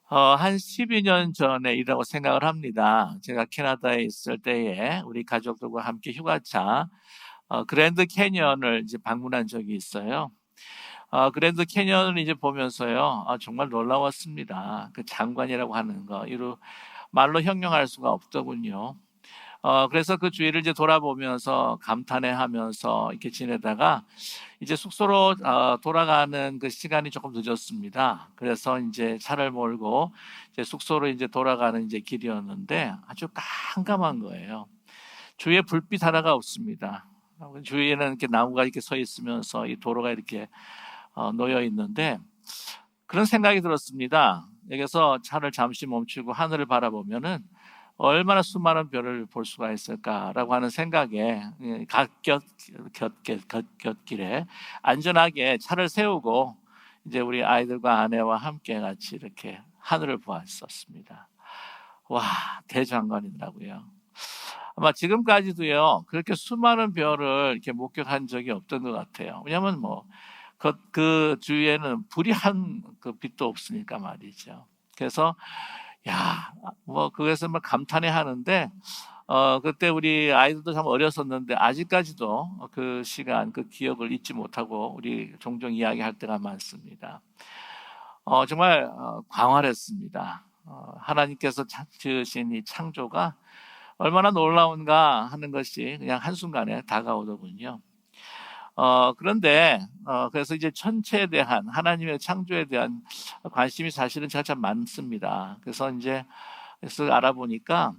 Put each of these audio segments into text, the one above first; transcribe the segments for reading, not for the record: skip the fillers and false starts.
한 12년 전에 이라고 생각을 합니다. 제가 캐나다에 있을 때에 우리 가족들과 함께 휴가차 그랜드 캐니언을 이제 방문한 적이 있어요. 그랜드 캐니언을 이제 보면서요, 정말 놀라웠습니다. 그 장관이라고 하는 거, 이루 말로 형용할 수가 없더군요. 그래서 그 주위를 이제 돌아보면서 감탄해 하면서 이렇게 지내다가 이제 숙소로 돌아가는 그 시간이 조금 늦었습니다. 그래서 이제 차를 몰고 이제 숙소로 이제 돌아가는 이제 길이었는데 아주 깜깜한 거예요. 주위에 불빛 하나가 없습니다. 주위에는 이렇게 나무가 이렇게 서 있으면서 이 도로가 이렇게 놓여 있는데 그런 생각이 들었습니다. 여기서 차를 잠시 멈추고 하늘을 바라보면은 얼마나 수많은 별을 볼 수가 있을까라고 하는 생각에 곁길에 안전하게 차를 세우고 이제 우리 아이들과 아내와 함께 같이 이렇게 하늘을 보았었습니다. 와, 대장관이더라고요. 아마 지금까지도요, 그렇게 수많은 별을 이렇게 목격한 적이 없던 것 같아요. 왜냐면 뭐, 그 주위에는 불이 한 그 빛도 없으니까 말이죠. 그래서, 야, 뭐, 그것을 막 감탄해 하는데, 그때 우리 아이들도 참 어렸었는데, 아직까지도 그 시간, 그 기억을 잊지 못하고, 우리 종종 이야기할 때가 많습니다. 정말, 광활했습니다. 하나님께서 지으신 이 창조가 얼마나 놀라운가 하는 것이 그냥 한순간에 다가오더군요. 그런데, 그래서 이제 천체에 대한, 하나님의 창조에 대한 관심이 사실은 제가 참 많습니다. 그래서 이제, 그래서 알아보니까,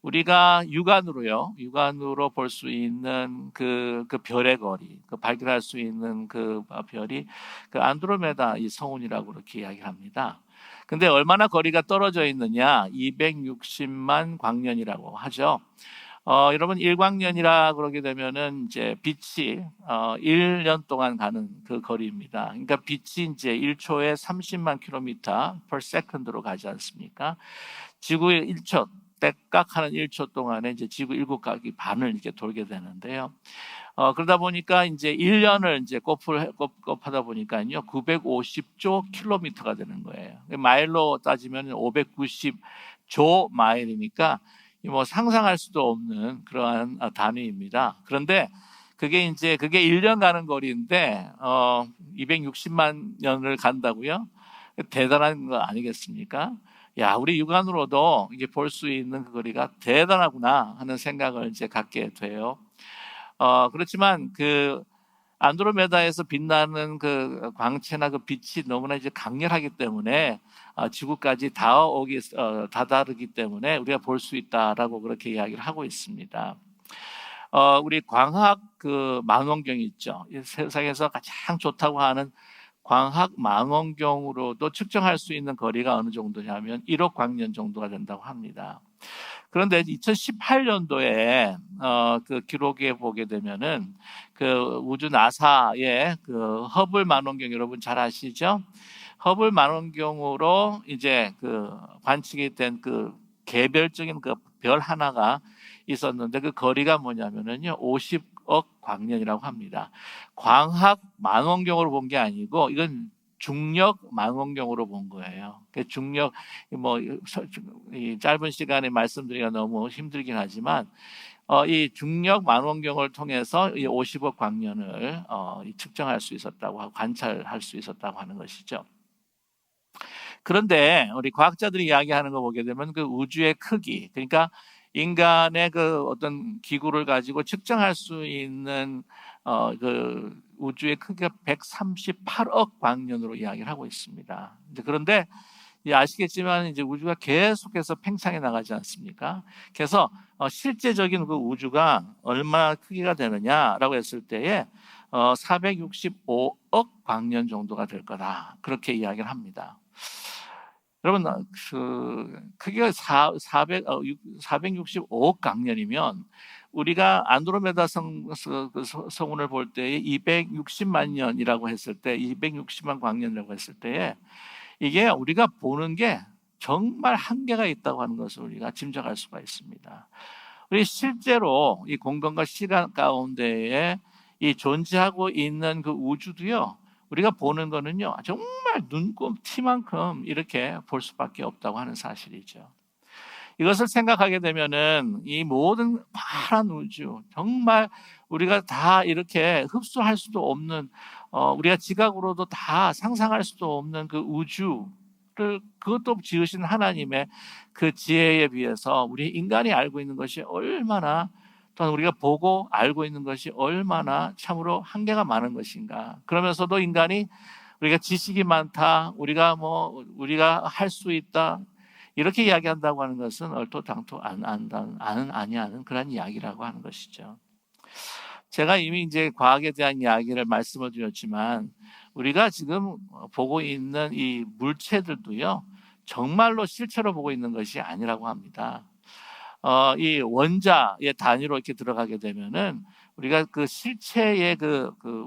우리가 육안으로 볼 수 있는 그 별의 거리, 그 발견할 수 있는 그 별이 그 안드로메다 이 성운이라고 그렇게 이야기를 합니다. 근데 얼마나 거리가 떨어져 있느냐? 260만 광년이라고 하죠. 여러분 일광년이라 그러게 되면은 이제 빛이 1년 동안 가는 그 거리입니다. 그러니까 빛이 이제 1초에 30만 킬로미터 per second로 가지 않습니까? 지구의 1초 때깍하는 1초 동안에 이제 지구 7각이 반을 이렇게 돌게 되는데요. 그러다 보니까 이제 1년을 이제 곱하다 보니까요, 950조 킬로미터가 되는 거예요. 마일로 따지면 590조 마일이니까 뭐 상상할 수도 없는 그러한 단위입니다. 그런데 그게 1년 가는 거리인데, 260만 년을 간다고요? 대단한 거 아니겠습니까? 야, 우리 육안으로도 이게 볼 수 있는 그 거리가 대단하구나 하는 생각을 이제 갖게 돼요. 그렇지만 그 안드로메다에서 빛나는 그 광채나 그 빛이 너무나 이제 강렬하기 때문에 지구까지 다다르기 때문에 우리가 볼 수 있다라고 그렇게 이야기를 하고 있습니다. 우리 광학 그 망원경이 있죠. 이 세상에서 가장 좋다고 하는 광학 망원경으로도 측정할 수 있는 거리가 어느 정도냐면 1억 광년 정도가 된다고 합니다. 그런데 2018년도에 그 기록에 보게 되면은 그 우주 나사의 그 허블 망원경 여러분 잘 아시죠? 허블 망원경으로 이제 그 관측이 된 그 개별적인 그 별 하나가 있었는데 그 거리가 뭐냐면은요 50억 광년이라고 합니다. 광학 망원경으로 본 게 아니고 이건 중력 망원경으로 본 거예요. 중력 뭐 이 짧은 시간에 말씀드리기가 너무 힘들긴 하지만 이 중력 망원경을 통해서 이 50억 광년을 측정할 수 있었다고 하고 관찰할 수 있었다고 하는 것이죠. 그런데 우리 과학자들이 이야기하는 거 보게 되면 그 우주의 크기, 그러니까 인간의 그 어떤 기구를 가지고 측정할 수 있는 그 우주의 크기가 138억 광년으로 이야기를 하고 있습니다. 그런데 아시겠지만 이제 우주가 계속해서 팽창해 나가지 않습니까? 그래서 실제적인 그 우주가 얼마나 크기가 되느냐라고 했을 때에 465억 광년 정도가 될 거다. 그렇게 이야기를 합니다. 여러분, 그 크기가 465억 광년이면 우리가 안드로메다 성운을 볼 때에 260만 년이라고 했을 때, 260만 광년이라고 했을 때에 이게 우리가 보는 게 정말 한계가 있다고 하는 것을 우리가 짐작할 수가 있습니다. 우리 실제로 이 공간과 시간 가운데에 이 존재하고 있는 그 우주도요, 우리가 보는 거는요, 정말 눈꼽티만큼 이렇게 볼 수밖에 없다고 하는 사실이죠. 이것을 생각하게 되면은 이 모든 파란 우주, 정말 우리가 다 이렇게 흡수할 수도 없는, 우리가 지각으로도 다 상상할 수도 없는 그 우주를, 그것도 지으신 하나님의 그 지혜에 비해서 우리 인간이 알고 있는 것이 얼마나, 또한 우리가 보고 알고 있는 것이 얼마나 참으로 한계가 많은 것인가. 그러면서도 인간이 우리가 지식이 많다, 우리가 할 수 있다, 이렇게 이야기한다고 하는 것은 얼토당토 아니하는 그런 이야기라고 하는 것이죠. 제가 이미 이제 과학에 대한 이야기를 말씀을 드렸지만, 우리가 지금 보고 있는 이 물체들도요, 정말로 실체로 보고 있는 것이 아니라고 합니다. 이 원자의 단위로 이렇게 들어가게 되면은 우리가 그 실체의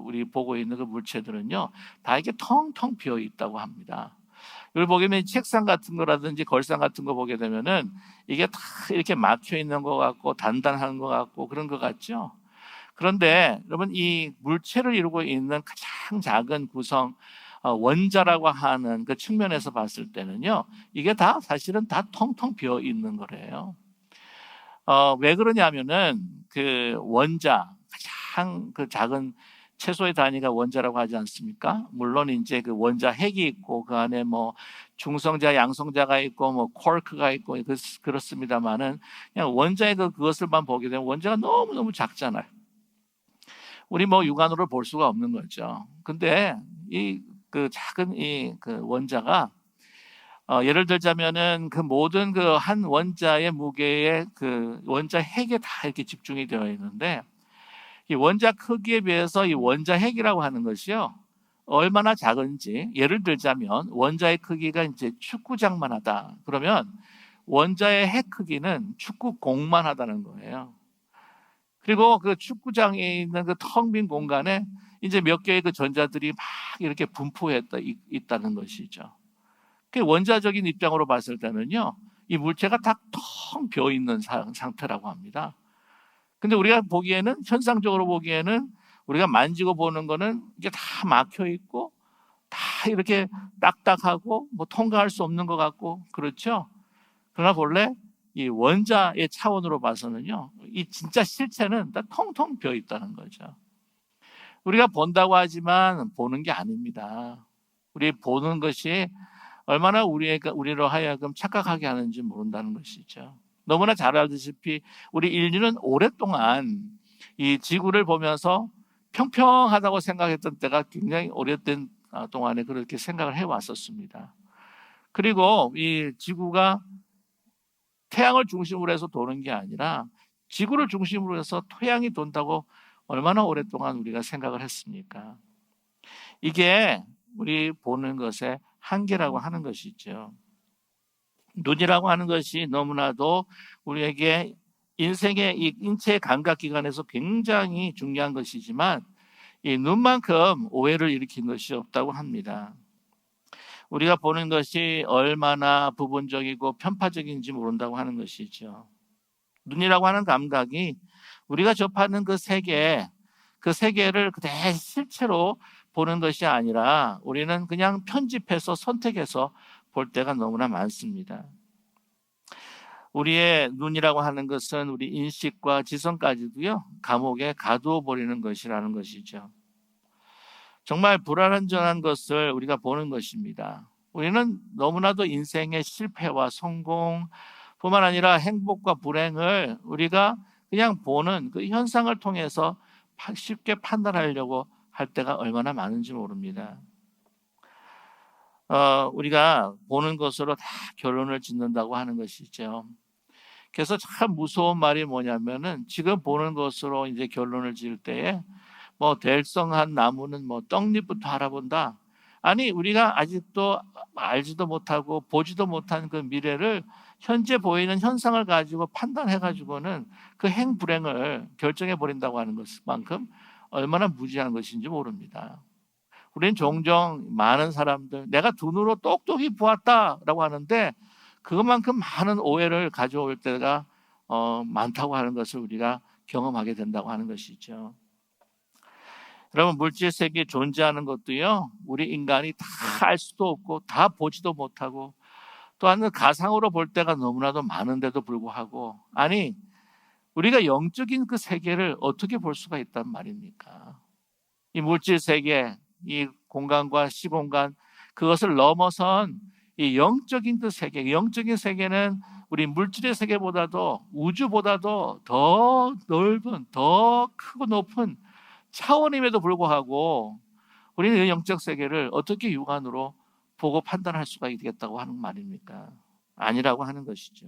우리 보고 있는 그 물체들은요, 다 이게 텅텅 비어 있다고 합니다. 여기 보면 책상 같은 거라든지 걸상 같은 거 보게 되면은 이게 다 이렇게 막혀 있는 것 같고 단단한 것 같고 그런 것 같죠. 그런데 여러분, 이 물체를 이루고 있는 가장 작은 구성, 원자라고 하는 그 측면에서 봤을 때는요, 이게 다 사실은 다 텅텅 비어 있는 거래요. 왜 그러냐면은 그 원자, 가장 그 작은 최소의 단위가 원자라고 하지 않습니까? 물론 이제 그 원자 핵이 있고 그 안에 뭐 중성자, 양성자가 있고 뭐 쿼크가 있고 그렇습니다만은 그냥 원자의 그것을만 보게 되면 원자가 너무너무 작잖아요. 우리 뭐 육안으로 볼 수가 없는 거죠. 근데 이 그 작은 그 원자가, 예를 들자면은 그 모든 그 한 원자의 무게에 그 원자 핵에 다 이렇게 집중이 되어 있는데, 이 원자 크기에 비해서 이 원자 핵이라고 하는 것이요, 얼마나 작은지, 예를 들자면 원자의 크기가 이제 축구장만 하다 그러면 원자의 핵 크기는 축구공만 하다는 거예요. 그리고 그 축구장에 있는 그 텅 빈 공간에 이제 몇 개의 그 전자들이 막 이렇게 있다는 것이죠. 그 원자적인 입장으로 봤을 때는요, 이 물체가 다 텅 비어 있는 상태라고 합니다. 근데 우리가 보기에는, 현상적으로 보기에는, 우리가 만지고 보는 거는 이게 다 막혀 있고 다 이렇게 딱딱하고 뭐 통과할 수 없는 것 같고 그렇죠. 그러나 본래 이 원자의 차원으로 봐서는요, 이 진짜 실체는 다 텅텅 비어 있다는 거죠. 우리가 본다고 하지만 보는 게 아닙니다. 우리 보는 것이 얼마나 우리로 하여금 착각하게 하는지 모른다는 것이죠. 너무나 잘 알다시피 우리 인류는 오랫동안 이 지구를 보면서 평평하다고 생각했던 때가 굉장히 오래된 동안에 그렇게 생각을 해왔었습니다. 그리고 이 지구가 태양을 중심으로 해서 도는 게 아니라 지구를 중심으로 해서 토양이 돈다고 얼마나 오랫동안 우리가 생각을 했습니까? 이게 우리 보는 것의 한계라고 하는 것이죠. 눈이라고 하는 것이 너무나도 우리에게 인생의 이 인체의 감각기관에서 굉장히 중요한 것이지만, 이 눈만큼 오해를 일으킨 것이 없다고 합니다. 우리가 보는 것이 얼마나 부분적이고 편파적인지 모른다고 하는 것이죠. 눈이라고 하는 감각이 우리가 접하는 그 세계를 그대로 실체로 보는 것이 아니라 우리는 그냥 편집해서 선택해서 볼 때가 너무나 많습니다. 우리의 눈이라고 하는 것은 우리 인식과 지성까지도요, 감옥에 가두어 버리는 것이라는 것이죠. 정말 불완전한 것을 우리가 보는 것입니다. 우리는 너무나도 인생의 실패와 성공 뿐만 아니라 행복과 불행을 우리가 그냥 보는 그 현상을 통해서 쉽게 판단하려고 할 때가 얼마나 많은지 모릅니다. 우리가 보는 것으로 다 결론을 짓는다고 하는 것이죠. 그래서 참 무서운 말이 뭐냐면은, 지금 보는 것으로 이제 결론을 지을 때에 뭐 될성한 나무는 뭐 떡잎부터 알아본다. 아니, 우리가 아직도 알지도 못하고 보지도 못한 그 미래를 현재 보이는 현상을 가지고 판단해 가지고는 그 행불행을 결정해 버린다고 하는 것만큼 얼마나 무지한 것인지 모릅니다. 우리는 종종 많은 사람들, 내가 두 눈으로 똑똑히 보았다라고 하는데 그것만큼 많은 오해를 가져올 때가 많다고 하는 것을 우리가 경험하게 된다고 하는 것이죠. 여러분, 물질 세계에 존재하는 것도요, 우리 인간이 다 알 수도 없고 다 보지도 못하고 또한 가상으로 볼 때가 너무나도 많은데도 불구하고, 아니 우리가 영적인 그 세계를 어떻게 볼 수가 있단 말입니까? 이 물질 세계, 이 공간과 시공간, 그것을 넘어선 이 영적인 그 세계, 영적인 세계는 우리 물질의 세계보다도 우주보다도 더 넓은, 더 크고 높은 차원임에도 불구하고 우리는 이 영적 세계를 어떻게 육안으로 보고 판단할 수가 있겠다고 하는 말입니까? 아니라고 하는 것이죠.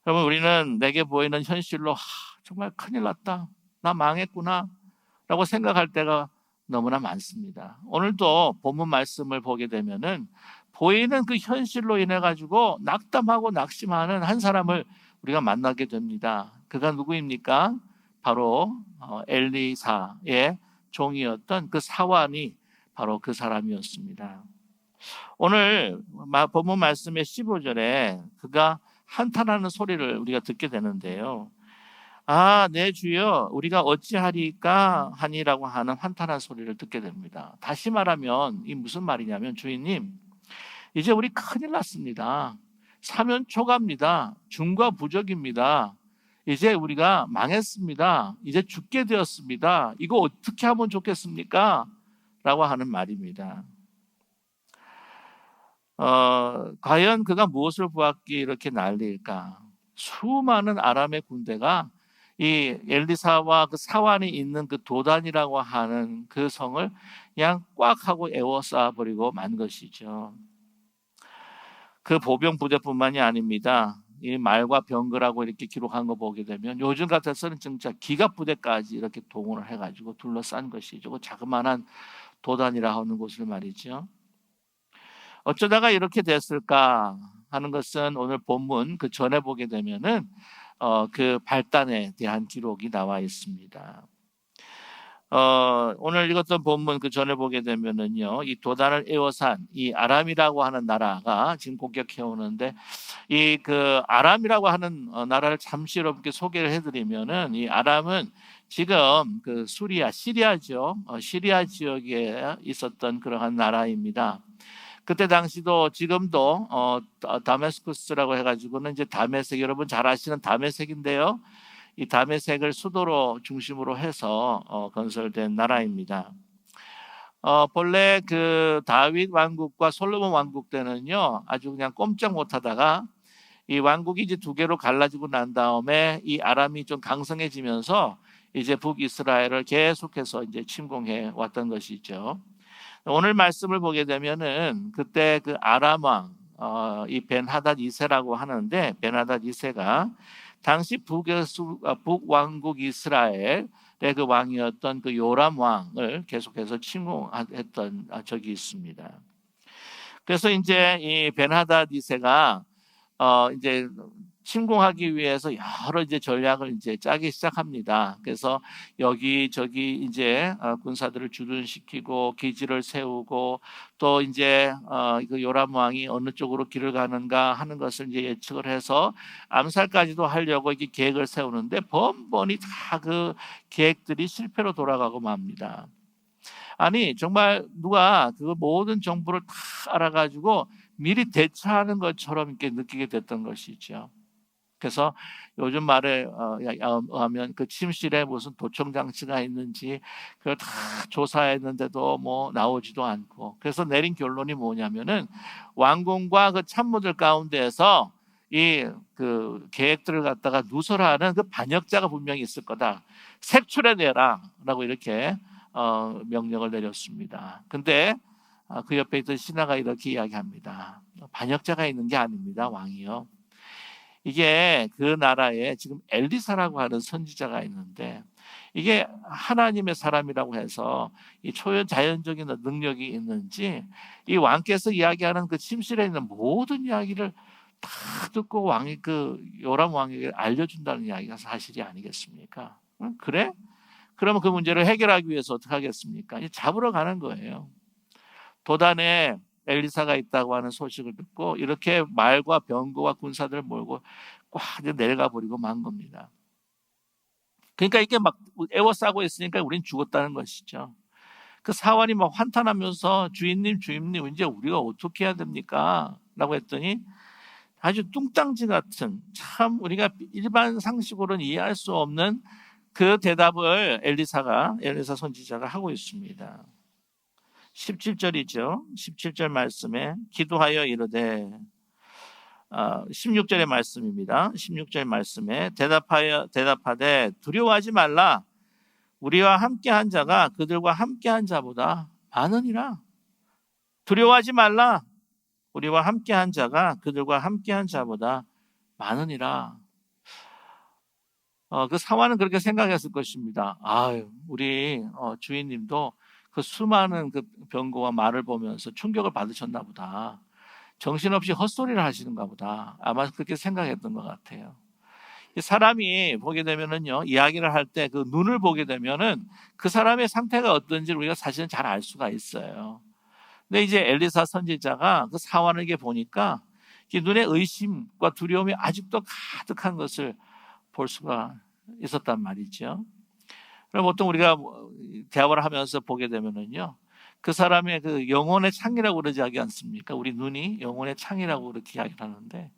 여러분, 우리는 내게 보이는 현실로 정말 큰일 났다, 나 망했구나 라고 생각할 때가 너무나 많습니다. 오늘도 본문 말씀을 보게 되면은 보이는 그 현실로 인해 가지고 낙담하고 낙심하는 한 사람을 우리가 만나게 됩니다. 그가 누구입니까? 바로 엘리사의 종이었던 그 사환이 바로 그 사람이었습니다. 오늘 본문 말씀의 15절에 그가 한탄하는 소리를 우리가 듣게 되는데요. 내 주여, 우리가 어찌하리까 하니라고 하는 한탄한 소리를 듣게 됩니다. 다시 말하면 이 무슨 말이냐면, 주인님, 이제 우리 큰일 났습니다. 사면 초가입니다. 중과 부적입니다. 이제 우리가 망했습니다. 이제 죽게 되었습니다. 이거 어떻게 하면 좋겠습니까? 라고 하는 말입니다. 과연 그가 무엇을 보았기에 이렇게 난리일까? 수많은 아람의 군대가 이 엘리사와 그 사환이 있는 그 도단이라고 하는 그 성을 그냥 꽉 하고 에워싸 버리고 만 것이죠. 그 보병 부대뿐만이 아닙니다. 이 말과 병거라고 이렇게 기록한 거 보게 되면 요즘 같아서는 진짜 기갑 부대까지 이렇게 동원을 해가지고 둘러싼 것이죠. 그 자그마한 도단이라 하는 곳을 말이죠. 어쩌다가 이렇게 됐을까 하는 것은 오늘 본문 그 전에 보게 되면은 그 발단에 대한 기록이 나와 있습니다. 오늘 읽었던 본문 그 전에 보게 되면은요, 이 도단을 에워싼 이 아람이라고 하는 나라가 지금 공격해 오는데, 이 그 아람이라고 하는 나라를 잠시 여러분께 소개를 해드리면은, 이 아람은 지금 그 시리아죠. 시리아 지역에 있었던 그러한 나라입니다. 그때 당시도 지금도 다메스쿠스라고 해가지고는 이제 다메섹, 여러분 잘 아시는 다메섹인데요. 이 다메섹을 수도로 중심으로 해서 건설된 나라입니다. 본래 그 다윗 왕국과 솔로몬 왕국 때는요, 아주 그냥 꼼짝 못하다가 이 왕국이 이제 두 개로 갈라지고 난 다음에 이 아람이 좀 강성해지면서 이제 북이스라엘을 계속해서 이제 침공해 왔던 것이죠. 오늘 말씀을 보게 되면은 그때 그 아람 왕, 이 벤하닷 2세라고 하는데, 벤하닷 2세가 당시 북왕국 이스라엘의 그 왕이었던 그 요람 왕을 계속해서 침공했던 적이 있습니다. 그래서 이제 이 벤하닷 2세가 이제 침공하기 위해서 여러 이제 전략을 이제 짜기 시작합니다. 그래서 여기저기 이제 군사들을 주둔시키고 기지를 세우고, 또 이제 그 요람 왕이 어느 쪽으로 길을 가는가 하는 것을 이제 예측을 해서 암살까지도 하려고 이렇게 계획을 세우는데, 번번이 다 그 계획들이 실패로 돌아가고 맙니다. 아니 정말 누가 그 모든 정보를 다 알아가지고 미리 대처하는 것처럼 이렇게 느끼게 됐던 것이죠. 그래서 요즘 말에 하면 그 침실에 무슨 도청 장치가 있는지 그걸 다 조사했는데도 뭐 나오지도 않고, 그래서 내린 결론이 뭐냐면은 왕궁과 그 참모들 가운데에서 이 그 계획들을 갖다가 누설하는 그 반역자가 분명히 있을 거다, 색출해내라라고 이렇게 명령을 내렸습니다. 근데 그 옆에 있던 신하가 이렇게 이야기합니다. 반역자가 있는 게 아닙니다, 왕이요. 이게 그 나라에 지금 엘리사라고 하는 선지자가 있는데, 이게 하나님의 사람이라고 해서 이 초자연적인 능력이 있는지 이 왕께서 이야기하는 그 침실에 있는 모든 이야기를 다 듣고 왕이 그 요람 왕에게 알려준다는 이야기가 사실이 아니겠습니까? 그래? 그러면 그 문제를 해결하기 위해서 어떻게 하겠습니까? 잡으러 가는 거예요. 도단에 엘리사가 있다고 하는 소식을 듣고 이렇게 말과 병거와 군사들을 몰고 꽉 내려가 버리고 만 겁니다. 그러니까 이게 막 애워싸고 있으니까 우린 죽었다는 것이죠. 그 사환이 막 환탄하면서 주인님 이제 우리가 어떻게 해야 됩니까? 라고 했더니 아주 뚱땅지 같은 참 우리가 일반 상식으로는 이해할 수 없는 그 대답을 엘리사 선지자가 하고 있습니다. 17절이죠. 17절 말씀에 기도하여 이르되 16절의 말씀입니다. 16절 말씀에 대답하되 두려워하지 말라. 우리와 함께한 자가 그들과 함께한 자보다 많으니라. 두려워하지 말라. 우리와 함께한 자가 그들과 함께한 자보다 많으니라. 그 사환은 그렇게 생각했을 것입니다. 아유, 우리 주인님도 그 수많은 그 병거와 말을 보면서 충격을 받으셨나 보다. 정신없이 헛소리를 하시는가 보다. 아마 그렇게 생각했던 것 같아요. 사람이 보게 되면은요, 이야기를 할 때 그 눈을 보게 되면은 그 사람의 상태가 어떤지 우리가 사실은 잘 알 수가 있어요. 근데 이제 엘리사 선지자가 그 사환에게 보니까 눈에 의심과 두려움이 아직도 가득한 것을 볼 수가 있었단 말이죠. 그럼 보통 우리가 대화를 하면서 보게 되면은요, 그 사람의 그 영혼의 창이라고 그러지 않습니까? 우리 눈이 영혼의 창이라고 그렇게 이야기를 하는데,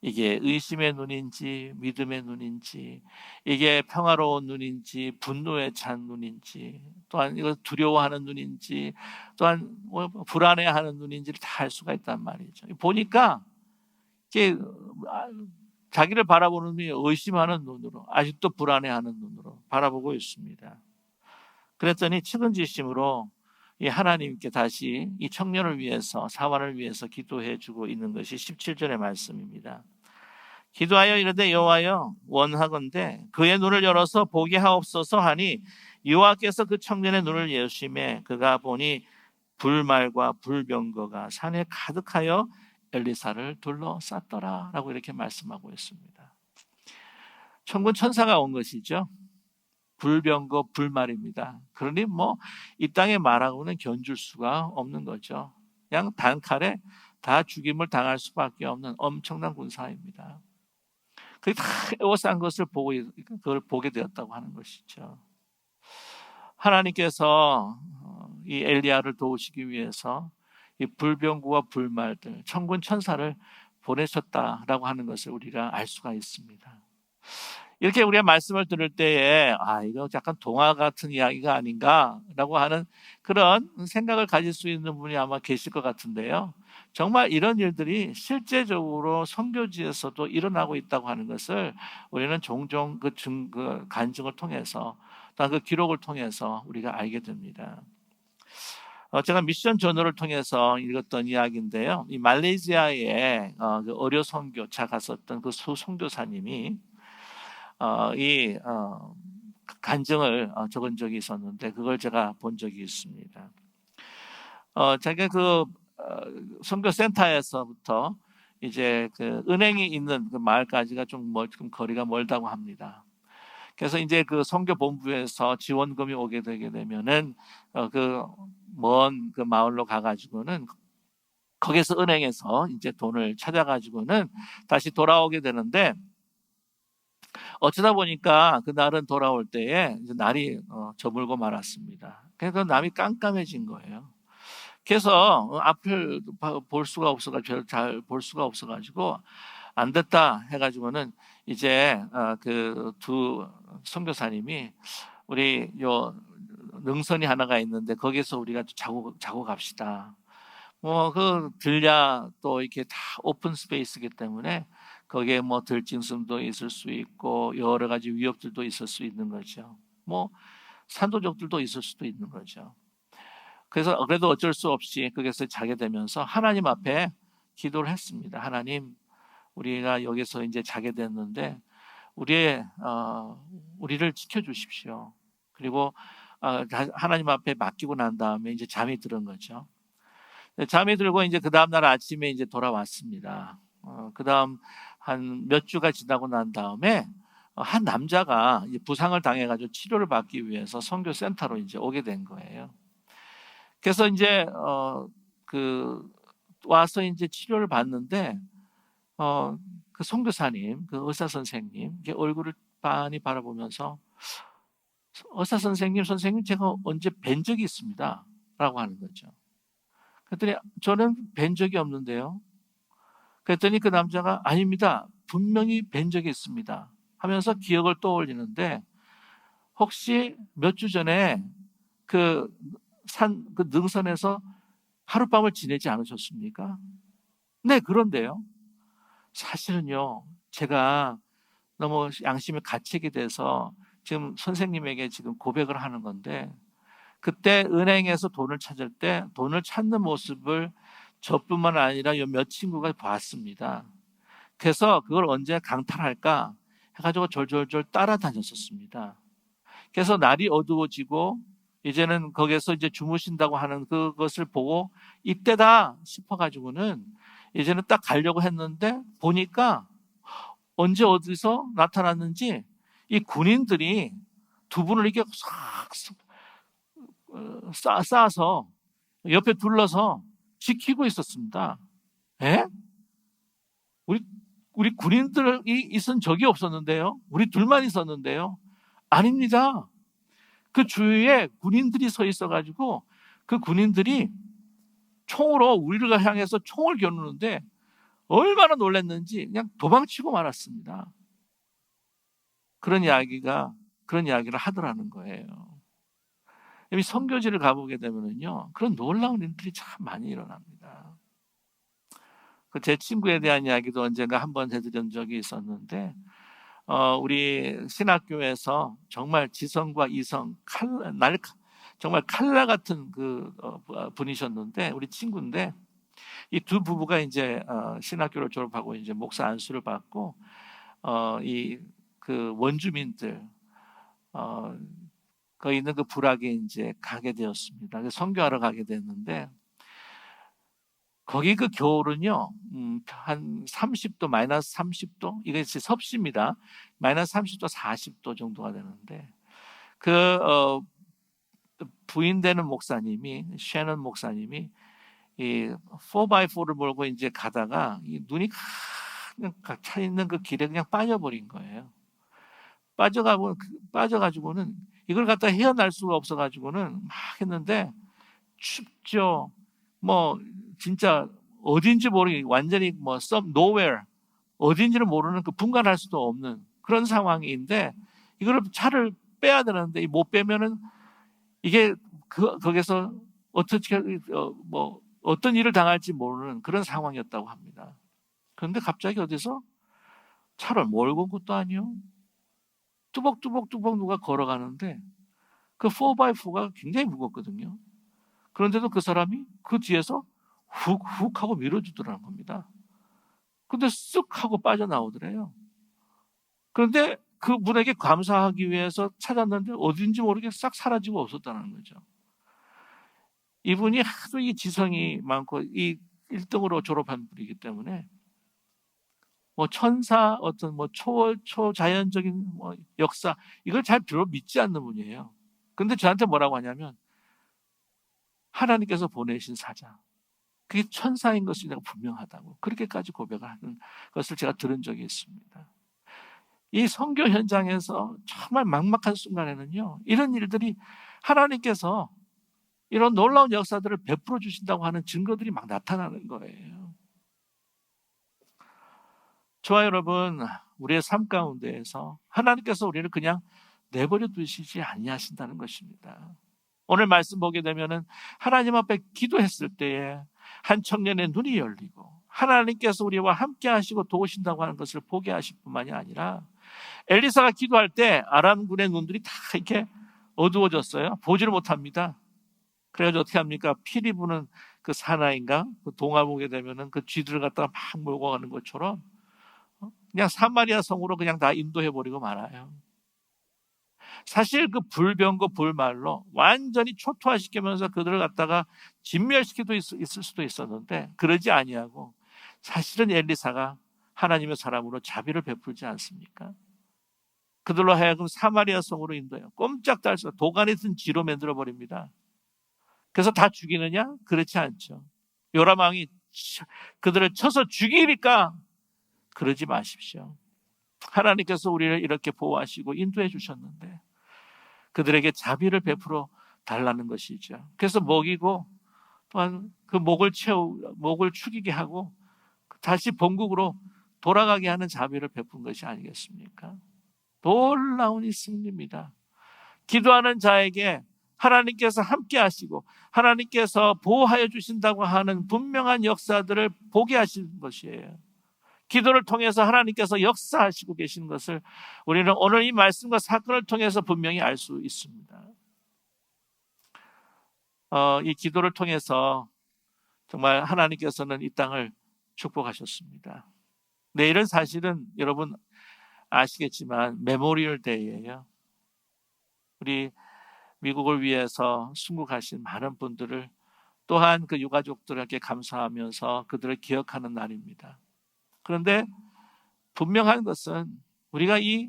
이게 의심의 눈인지 믿음의 눈인지, 이게 평화로운 눈인지 분노에 찬 눈인지, 또한 이거 두려워하는 눈인지, 또한 불안해하는 눈인지를 다 알 수가 있단 말이죠. 보니까 이게 자기를 바라보는 눈이 의심하는 눈으로, 아직도 불안해하는 눈으로 바라보고 있습니다. 그랬더니 측은지심으로 이 하나님께 다시 이 청년을 위해서, 사환을 위해서 기도해 주고 있는 것이 17절의 말씀입니다. 기도하여 이르되 여호와여 원하건대 그의 눈을 열어서 보게 하옵소서 하니 여호와께서 그 청년의 눈을 여심해 그가 보니 불말과 불병거가 산에 가득하여 엘리사를 둘러쌌더라 라고 이렇게 말씀하고 있습니다. 천군 천사가 온 것이죠. 불병거 불말입니다. 그러니 이 땅에 말하고는 견줄 수가 없는 거죠. 그냥 단칼에 다 죽임을 당할 수밖에 없는 엄청난 군사입니다. 그게 다 에워싼 것을 그걸 보게 되었다고 하는 것이죠. 하나님께서 이 엘리야를 도우시기 위해서 이 불병구와 불말들, 천군 천사를 보내셨다라고 하는 것을 우리가 알 수가 있습니다. 이렇게 우리가 말씀을 들을 때에 이거 약간 동화 같은 이야기가 아닌가라고 하는 그런 생각을 가질 수 있는 분이 아마 계실 것 같은데요. 정말 이런 일들이 실제적으로 선교지에서도 일어나고 있다고 하는 것을 우리는 종종 그 간증을 통해서 또 그 기록을 통해서 우리가 알게 됩니다. 제가 미션 저널을 통해서 읽었던 이야기인데요. 이 말레이시아에 그 어려 선교차 갔었던 그 선교사님이 이 간증을 적은 적이 있었는데 그걸 제가 본 적이 있습니다. 자기가 그 선교센터에서부터 이제 그 은행이 있는 그 마을까지가 좀 거리가 멀다고 합니다. 그래서 이제 그 선교본부에서 지원금이 오게 되게 되면은 그 먼 그 마을로 가가지고는 거기서 은행에서 이제 돈을 찾아가지고는 다시 돌아오게 되는데 어쩌다 보니까 그날은 돌아올 때에 이제 날이 저물고 말았습니다. 그래서 남이 깜깜해진 거예요. 그래서 앞을 볼 수가 없어가지고 잘 볼 수가 없어가지고 안 됐다 해가지고는 이제 그 두 선교사님이 우리 요 능선이 하나가 있는데 거기서 우리가 자고 갑시다. 그 들야 또 이렇게 다 오픈 스페이스이기 때문에 거기에 들짐승도 있을 수 있고 여러 가지 위협들도 있을 수 있는 거죠. 산도적들도 있을 수도 있는 거죠. 그래서 그래도 어쩔 수 없이 거기서 자게 되면서 하나님 앞에 기도를 했습니다. 하나님, 우리가 여기서 이제 자게 됐는데 우리를 지켜주십시오. 그리고 하나님 앞에 맡기고 난 다음에 이제 잠이 들은 거죠. 잠이 들고 이제 그 다음 날 아침에 이제 돌아왔습니다. 그 다음 한 몇 주가 지나고 난 다음에 한 남자가 이제 부상을 당해가지고 치료를 받기 위해서 선교센터로 이제 오게 된 거예요. 그래서 이제 와서 이제 치료를 받는데 그 선교사님, 그 의사 선생님 얼굴을 빤히 바라보면서 의사 선생님 제가 언제 뵌 적이 있습니다 라고 하는 거죠. 그랬더니 저는 뵌 적이 없는데요. 그랬더니 그 남자가 아닙니다, 분명히 뵌 적이 있습니다 하면서 기억을 떠올리는데, 혹시 몇 주 전에 그 능선에서 하룻밤을 지내지 않으셨습니까? 네, 그런데요. 사실은요, 제가 너무 양심의 가책이 돼서 지금 선생님에게 지금 고백을 하는 건데, 그때 은행에서 돈을 찾을 때 돈을 찾는 모습을 저뿐만 아니라 몇 친구가 봤습니다. 그래서 그걸 언제 강탈할까 해가지고 졸졸졸 따라다녔었습니다. 그래서 날이 어두워지고 이제는 거기서 이제 주무신다고 하는 그것을 보고 이때다 싶어가지고는 이제는 딱 가려고 했는데, 보니까 언제 어디서 나타났는지 이 군인들이 두 분을 이렇게 쌓아서 옆에 둘러서 지키고 있었습니다. 에? 우리 군인들이 있은 적이 없었는데요. 우리 둘만 있었는데요. 아닙니다. 그 주위에 군인들이 서 있어가지고 그 군인들이 총으로 우리를 향해서 총을 겨누는데 얼마나 놀랐는지 그냥 도망치고 말았습니다. 그런 이야기를 하더라는 거예요. 선교지를 가보게 되면요, 그런 놀라운 일들이 참 많이 일어납니다. 제 친구에 대한 이야기도 언젠가 한번 해드린 적이 있었는데, 우리 신학교에서 정말 지성과 이성 정말 칼날 같은 분이셨는데, 우리 친구인데, 이 두 부부가 이제 신학교를 졸업하고 이제 목사 안수를 받고 이 원주민들 거기 있는 그 부락에 이제 가게 되었습니다. 선교하러 가게 됐는데, 거기 그 겨울은요, 한 30도, 마이너스 30도, 이게 섭씨입니다. 마이너스 30도, 40도 정도가 되는데, 부인 되는 목사님이, 셰넌 목사님이 이 4x4를 몰고 이제 가다가 이 눈이 그냥 차 있는 그 길에 그냥 빠져버린 거예요. 빠져가지고는 이걸 갖다 헤어날 수가 없어가지고는 막 했는데, 춥죠. 뭐 진짜 어딘지 모르게 완전히 nowhere, 어딘지를 모르는 분간할 수도 없는 그런 상황인데, 이걸 차를 빼야 되는데 못 빼면은 이게 거기서 어떻게 어떤 일을 당할지 모르는 그런 상황이었다고 합니다. 그런데 갑자기 어디서 차를 몰고 온 것도 아니요, 뚜벅뚜벅 누가 걸어가는데 그 4x4가 굉장히 무겁거든요. 그런데도 그 사람이 그 뒤에서 훅 하고 밀어주더라는 겁니다. 근데 쓱 하고 빠져나오더래요. 그런데 그 분에게 감사하기 위해서 찾았는데 어딘지 모르게 싹 사라지고 없었다는 거죠. 이분이 하도 이 지성이 많고 이 1등으로 졸업한 분이기 때문에 천사, 어떤 초자연적인 역사, 이걸 잘 별로 믿지 않는 분이에요. 근데 저한테 뭐라고 하냐면, 하나님께서 보내신 사자, 그게 천사인 것이 내가 분명하다고 그렇게까지 고백을 하는 것을 제가 들은 적이 있습니다. 이 선교 현장에서 정말 막막한 순간에는요, 이런 일들이 하나님께서 이런 놀라운 역사들을 베풀어 주신다고 하는 증거들이 막 나타나는 거예요. 저와 여러분, 우리의 삶 가운데에서 하나님께서 우리를 그냥 내버려 두시지 아니하신다는 것입니다. 오늘 말씀 보게 되면은 하나님 앞에 기도했을 때에 한 청년의 눈이 열리고 하나님께서 우리와 함께 하시고 도우신다고 하는 것을 보게 하실 뿐만이 아니라, 엘리사가 기도할 때 아람군의 눈들이 다 이렇게 어두워졌어요. 보지를 못합니다. 그래가지고 어떻게 합니까? 피리 부는 그 사나이인가? 그 동화 보게 되면은 그 쥐들을 갖다가 막 몰고 가는 것처럼 그냥 사마리아 성으로 그냥 다 인도해버리고 말아요. 사실 그 불병거 불말로 완전히 초토화시키면서 그들을 갖다가 진멸시키도 있을 수도 있었는데, 그러지 아니하고 사실은 엘리사가 하나님의 사람으로 자비를 베풀지 않습니까? 그들로 하여금 사마리아 성으로 인도해요. 꼼짝도 수 없이 도간에 든 쥐로 만들어버립니다. 그래서 다 죽이느냐? 그렇지 않죠. 요람 왕이 그들을 쳐서 죽이니까 그러지 마십시오. 하나님께서 우리를 이렇게 보호하시고 인도해 주셨는데 그들에게 자비를 베풀어 달라는 것이죠. 그래서 먹이고 또한 그 목을 축이게 하고 다시 본국으로 돌아가게 하는 자비를 베푼 것이 아니겠습니까? 놀라운 이 승리입니다. 기도하는 자에게 하나님께서 함께 하시고 하나님께서 보호하여 주신다고 하는 분명한 역사들을 보게 하시는 것이에요. 기도를 통해서 하나님께서 역사하시고 계시는 것을 우리는 오늘 이 말씀과 사건을 통해서 분명히 알 수 있습니다. 이 기도를 통해서 정말 하나님께서는 이 땅을 축복하셨습니다. 내일은 사실은 여러분 아시겠지만 메모리얼 데이예요. 우리 미국을 위해서 순국하신 많은 분들을 또한 그 유가족들에게 감사하면서 그들을 기억하는 날입니다. 그런데 분명한 것은 우리가 이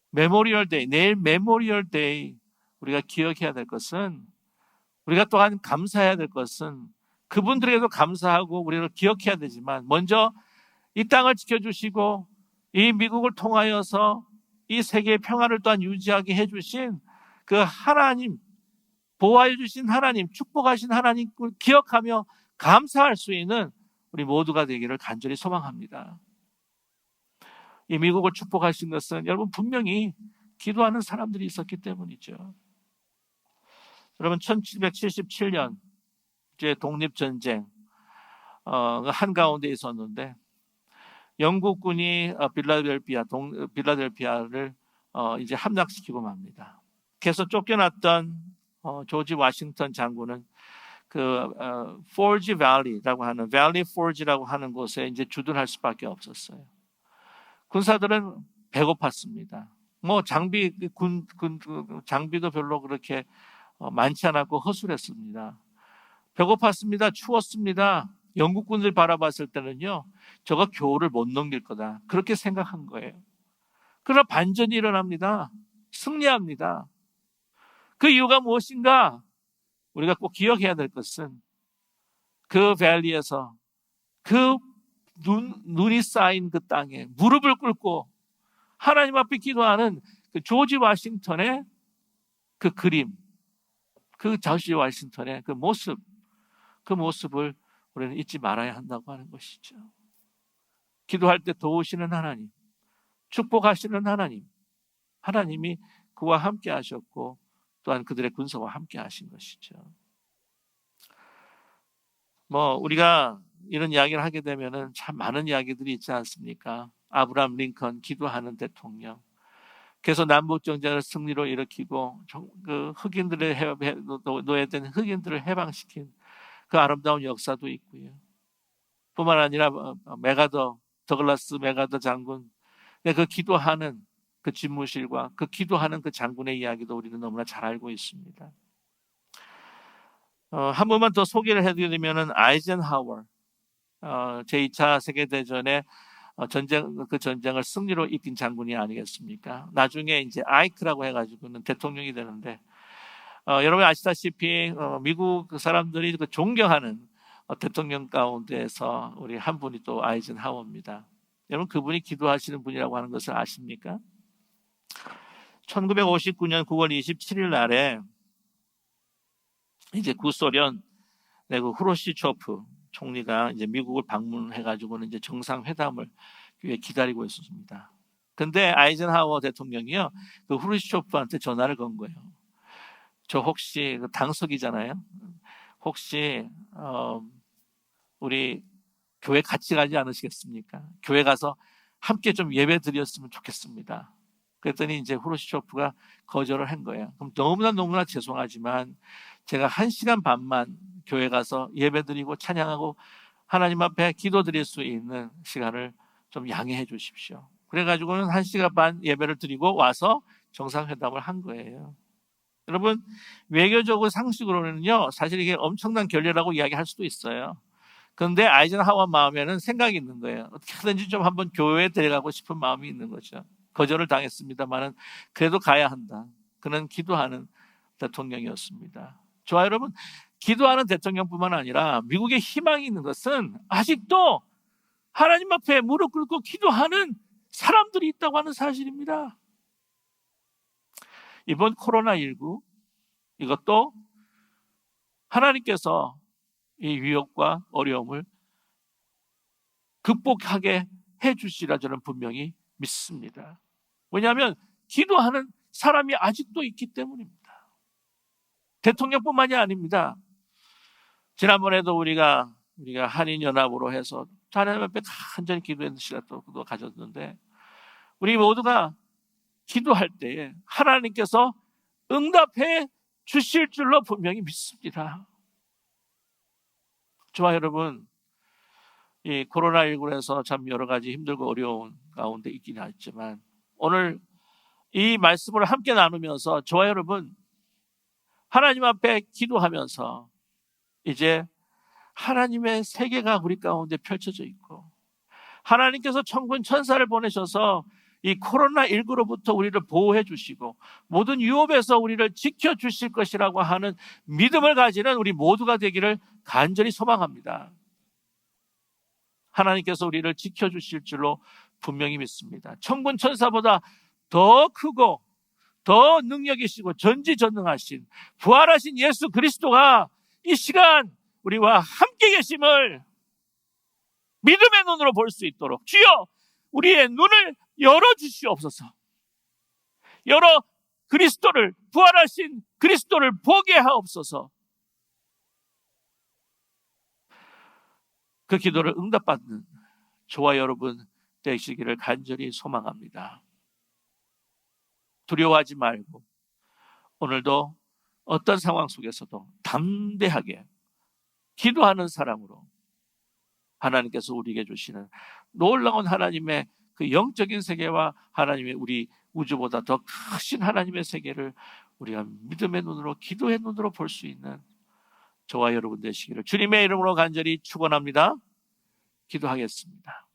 메모리얼 데이, 내일 메모리얼 데이 우리가 기억해야 될 것은, 우리가 또한 감사해야 될 것은 그분들에게도 감사하고 우리를 기억해야 되지만 먼저 이 땅을 지켜주시고 이 미국을 통하여서 이 세계의 평화를 또한 유지하게 해주신 그 하나님, 보호해 주신 하나님, 축복하신 하나님을 기억하며 감사할 수 있는 우리 모두가 되기를 간절히 소망합니다. 이 미국을 축복하신 것은 여러분 분명히 기도하는 사람들이 있었기 때문이죠. 여러분 1777년 이제 독립전쟁 한가운데 있었는데 영국군이 빌라델피아를 이제 함락시키고 맙니다. 그래서 쫓겨났던 조지 워싱턴 장군은 그 포지 밸리라고 하는 밸리 포지라고 하는 곳에 이제 주둔할 수밖에 없었어요. 군사들은 배고팠습니다. 뭐 장비도 별로 그렇게 많지 않았고 허술했습니다. 배고팠습니다. 추웠습니다. 영국군들이 바라봤을 때는요, 저거 겨울을 못 넘길 거다, 그렇게 생각한 거예요. 그러나 반전이 일어납니다. 승리합니다. 그 이유가 무엇인가? 우리가 꼭 기억해야 될 것은 그 밸리에서 그 눈이 쌓인 그 땅에 무릎을 꿇고 하나님 앞에 기도하는 그 조지 워싱턴의 그 그림, 그 조지 워싱턴의 그 모습을 우리는 잊지 말아야 한다고 하는 것이죠. 기도할 때 도우시는 하나님, 축복하시는 하나님이 그와 함께 하셨고 또한 그들의 군사와 함께 하신 것이죠. 우리가 이런 이야기를 하게 되면은 참 많은 이야기들이 있지 않습니까? 아브라함 링컨, 기도하는 대통령. 그래서 남북 전쟁을 승리로 일으키고 그 노예된 흑인들을 해방시킨 그 아름다운 역사도 있고요. 뿐만 아니라 더글라스 메가더 장군, 그 기도하는 그 집무실과 그 기도하는 그 장군의 이야기도 우리는 너무나 잘 알고 있습니다. 한 번만 더 소개를 해드리면은 아이젠하워, 제2차 세계대전의 전쟁을 승리로 이끈 장군이 아니겠습니까? 나중에 이제 아이크라고 해가지고는 대통령이 되는데, 여러분 아시다시피 미국 사람들이 그 존경하는 대통령 가운데에서 우리 한 분이 또 아이젠하워입니다. 여러분 그분이 기도하시는 분이라고 하는 것을 아십니까? 1959년 9월 27일 날에 이제 구소련 그 후르시초프 총리가 이제 미국을 방문해가지고는 이제 정상회담을 기다리고 있었습니다. 근데 아이젠하워 대통령이요, 그 후르시초프한테 전화를 건 거예요. 저 혹시 당석이잖아요. 혹시 우리 교회 같이 가지 않으시겠습니까? 교회 가서 함께 좀 예배 드렸으면 좋겠습니다. 그랬더니 이제 후르시초프가 거절을 한 거예요. 그럼 너무나 죄송하지만 제가 1시간 반만 교회 가서 예배 드리고 찬양하고 하나님 앞에 기도 드릴 수 있는 시간을 좀 양해해 주십시오. 그래가지고는 1시간 반 예배를 드리고 와서 정상회담을 한 거예요. 여러분, 외교적으로 상식으로는요, 사실 이게 엄청난 결례라고 이야기할 수도 있어요. 그런데 아이젠하워 마음에는 생각이 있는 거예요. 어떻게 하든지 좀 한번 교회에 데려가고 싶은 마음이 있는 거죠. 거절을 당했습니다만은 그래도 가야 한다. 그는 기도하는 대통령이었습니다. 좋아요, 여러분. 기도하는 대통령뿐만 아니라 미국의 희망이 있는 것은 아직도 하나님 앞에 무릎 꿇고 기도하는 사람들이 있다고 하는 사실입니다. 이번 코로나19 이것도 하나님께서 이 위협과 어려움을 극복하게 해주시라 저는 분명히 믿습니다. 왜냐하면 기도하는 사람이 아직도 있기 때문입니다. 대통령뿐만이 아닙니다. 지난번에도 우리가 한인연합으로 해서 하나님 앞에 간절히 기도하는 시간도 가졌는데 우리 모두가 기도할 때에 하나님께서 응답해 주실 줄로 분명히 믿습니다. 저와 여러분, 이 코로나19에서 참 여러 가지 힘들고 어려운 가운데 있긴 하지만 오늘 이 말씀을 함께 나누면서 저와 여러분 하나님 앞에 기도하면서 이제 하나님의 세계가 우리 가운데 펼쳐져 있고 하나님께서 천군 천사를 보내셔서 이 코로나19로부터 우리를 보호해 주시고 모든 유혹에서 우리를 지켜주실 것이라고 하는 믿음을 가지는 우리 모두가 되기를 간절히 소망합니다. 하나님께서 우리를 지켜주실 줄로 분명히 믿습니다. 천군 천사보다 더 크고 더 능력이시고 전지전능하신 부활하신 예수 그리스도가 이 시간 우리와 함께 계심을 믿음의 눈으로 볼 수 있도록 주여 우리의 눈을 열어주시옵소서. 열어 그리스도를 부활하신 그리스도를 보게 하옵소서. 그 기도를 응답받는 저와 여러분 되시기를 간절히 소망합니다. 두려워하지 말고 오늘도 어떤 상황 속에서도 담대하게 기도하는 사람으로 하나님께서 우리에게 주시는 놀라운 하나님의 그 영적인 세계와 하나님의 우리 우주보다 더 크신 하나님의 세계를 우리가 믿음의 눈으로 기도의 눈으로 볼 수 있는 저와 여러분 되시기를 주님의 이름으로 간절히 축원합니다. 기도하겠습니다.